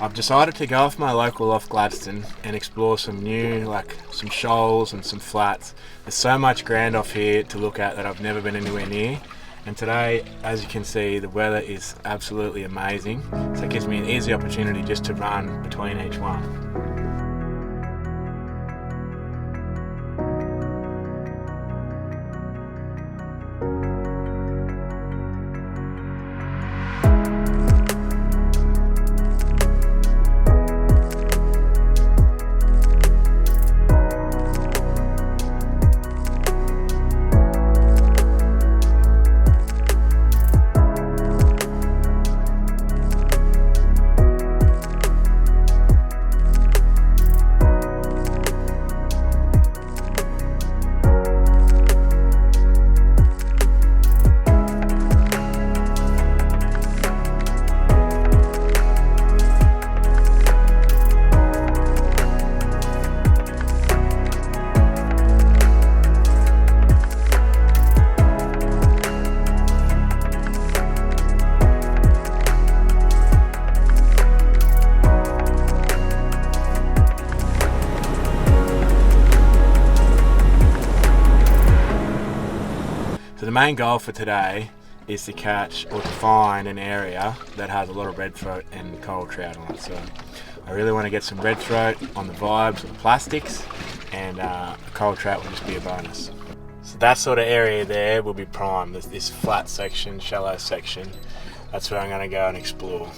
I've decided to go off my local off Gladstone and explore some new, like some shoals and some flats. There's so much ground off here to look at that I've never been anywhere near. And today, as you can see, the weather is absolutely amazing. So it gives me an easy opportunity just to run between each one. So the main goal for today is to catch or to find an area that has a lot of red throat and coral trout on it. So I really want to get some red throat on the vibes of the plastics, and a coral trout will just be a bonus. So that sort of area there will be prime. There's this flat section, shallow section. That's where I'm going to go and explore.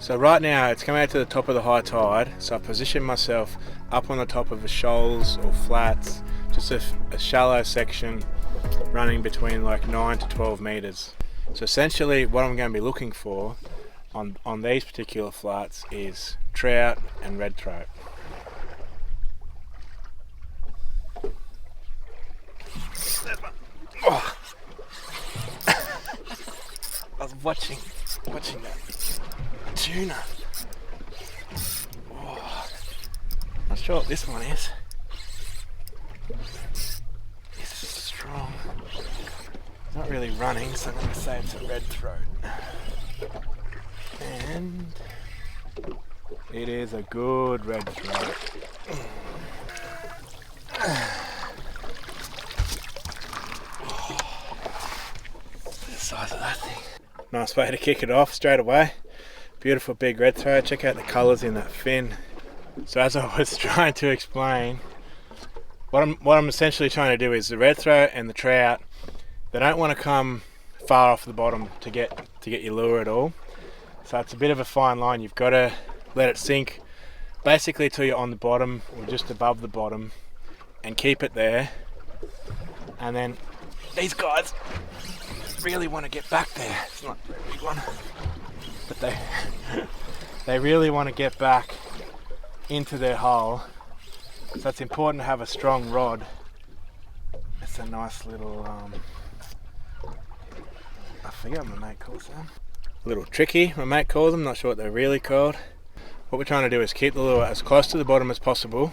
So right now it's coming out to the top of the high tide, so I've positioned myself up on the top of the shoals or flats, just a shallow section running between like 9 to 12 meters. So essentially what I'm going to be looking for on these particular flats is trout and red throat. Oh. I was watching that tuna. Oh. Not sure what this one is. It's strong. It's not really running, so I'm going to say it's a red throat. And it is a good red throat. The size of that thing. Nice way to kick it off straight away. Beautiful big red throat. Check out the colours in that fin. So as I was trying to explain, what I'm essentially trying to do is the red throat and the trout, they don't want to come far off the bottom to get your lure at all. So it's a bit of a fine line. You've got to let it sink basically till you're on the bottom or just above the bottom and keep it there. And then these guys really want to get back there. It's not a very big one, but they really want to get back into their hole. So it's important to have a strong rod. It's a nice little I forget what my mate calls them. A little tricky, my mate calls them, not sure what they're really called. What we're trying to do is keep the lure as close to the bottom as possible,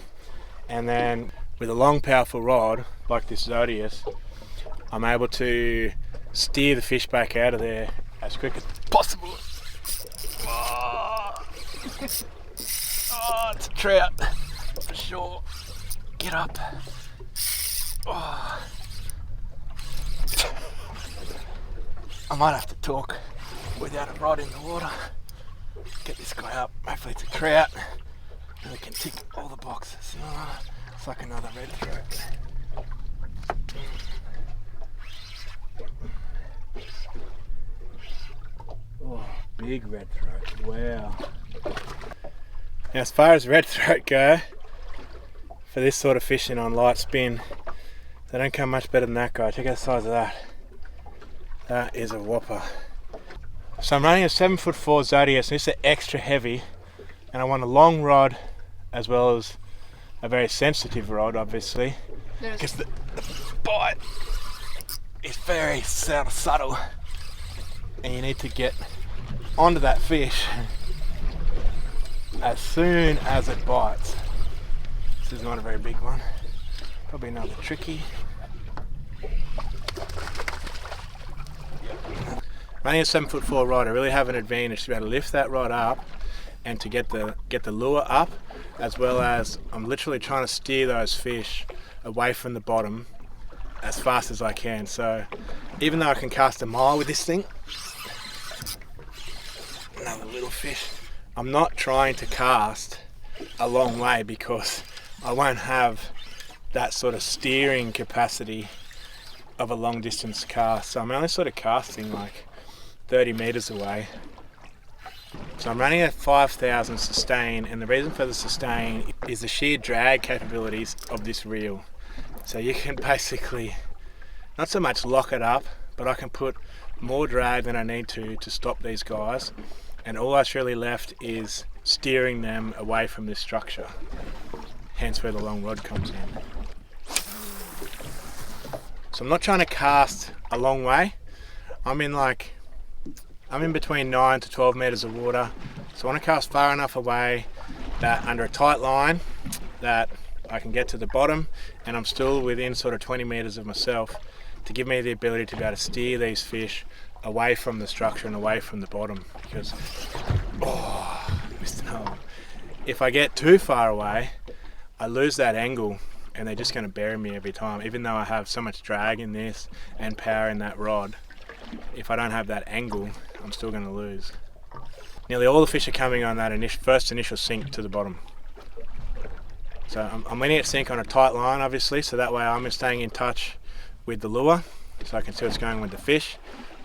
and then with a long powerful rod like this Zodius, I'm able to steer the fish back out of there as quick as possible. Oh, oh, it's a trout for sure. Get up. Oh. I might have to talk without a rod in the water. Get this guy up. Hopefully it's a trout and we can tick all the boxes. Oh, it's like another red throat. Oh, big red throat. Wow. Now as far as red throat go, for this sort of fishing on light spin, they don't come much better than that guy. Check out the size of that. That is a whopper. So I'm running a 7'4" Zodius, and this is extra heavy, and I want a long rod as well as a very sensitive rod, obviously, because the bite is very subtle, and you need to get onto that fish as soon as it bites. This is not a very big one. Probably another tricky. Running a 7'4" rod, I really have an advantage to be able to lift that rod up and to get the lure up, as well as I'm literally trying to steer those fish away from the bottom as fast as I can. So even though I can cast a mile with this thing, another little fish, I'm not trying to cast a long way because I won't have that sort of steering capacity of a long distance cast. So I'm only sort of casting like 30 meters away. So I'm running at 5,000 sustain, and the reason for the sustain is the sheer drag capabilities of this reel. So you can basically not so much lock it up, but I can put more drag than I need to stop these guys, and all that's really left is steering them away from this structure, hence where the long rod comes in. So I'm not trying to cast a long way. I'm in between 9 to 12 meters of water, so I want to cast far enough away that under a tight line that I can get to the bottom, and I'm still within sort of 20 meters of myself, to give me the ability to be able to steer these fish away from the structure and away from the bottom. Because missed an hole. If I get too far away, I lose that angle and they're just going to bury me every time, even though I have so much drag in this and power in that rod. If I don't have that angle, I'm still going to lose. Nearly all the fish are coming on that first initial sink to the bottom. So I'm letting it sink on a tight line, obviously, so that way I'm staying in touch with the lure, so I can see what's going with the fish.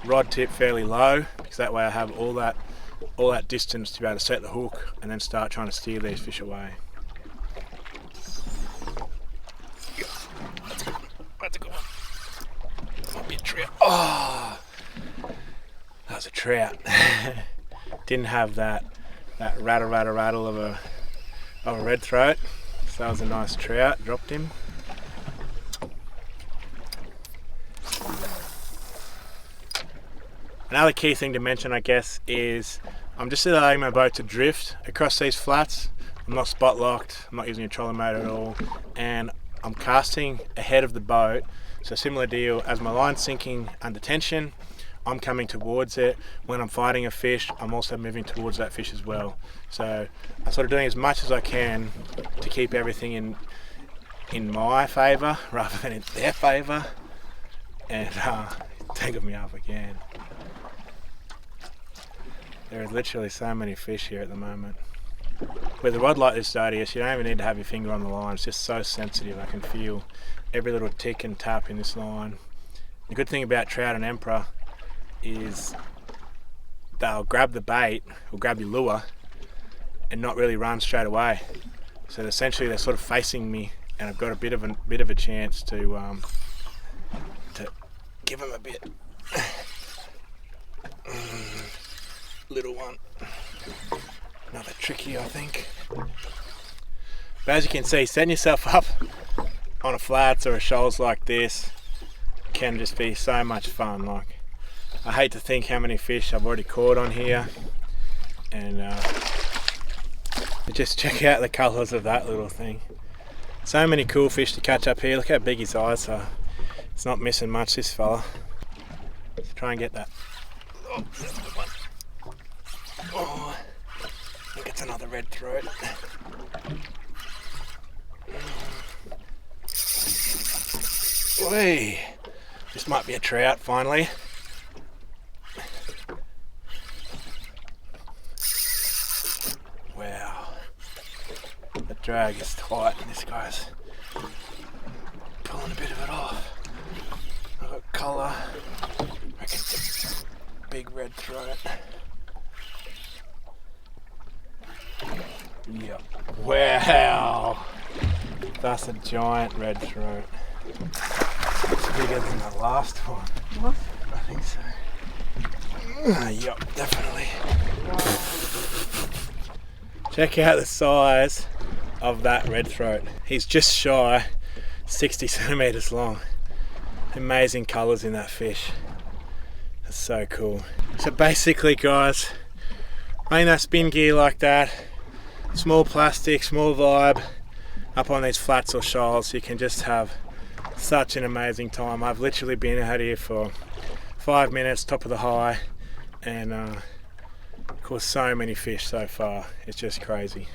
Rod tip fairly low, because that way I have all that distance to be able to set the hook and then start trying to steer these fish away. That's a good one. Might be a trout. Oh, that was a trout. Didn't have that rattle of a red throat. So that was a nice trout. Dropped him. Another key thing to mention, I guess, is I'm just allowing my boat to drift across these flats. I'm not spot locked, I'm not using a trolling motor at all, and I'm casting ahead of the boat. So similar deal, as my line's sinking under tension, I'm coming towards it. When I'm fighting a fish, I'm also moving towards that fish as well. So I'm sort of doing as much as I can to keep everything in my favour rather than in their favour. And tangled me up again. There are literally so many fish here at the moment. With a rod like this, Dodius, you don't even need to have your finger on the line. It's just so sensitive. I can feel every little tick and tap in this line. The good thing about trout and emperor is they'll grab the bait or grab your lure and not really run straight away. So essentially they're sort of facing me, and I've got a bit of a chance to give them a bit. Little one. Another tricky, I think. But as you can see, setting yourself up on a flats or a shoals like this can just be so much fun. Like, I hate to think how many fish I've already caught on here, and just check out the colours of that little thing. So many cool fish to catch up here. Look how big his eyes are. It's not missing much, this fella. Let's try and get that. Oh, that's a good one. Oh, I think it's another red throat. Whee! This might be a trout finally. Wow. The drag is tight and this guy's pulling a bit of it off. I've got colour. I reckon it's a big red throat. Yep. Wow! That's a giant red throat. It's bigger than the last one. What? I think so. Yep, definitely. Check out the size of that red throat. He's just shy 60 centimeters long. Amazing colours in that fish. That's so cool. So basically, guys, running that spin gear like that, small plastic, small vibe, up on these flats or shoals, you can just have such an amazing time. I've literally been out here for 5 minutes, top of the high, and Caught so many fish so far, it's just crazy.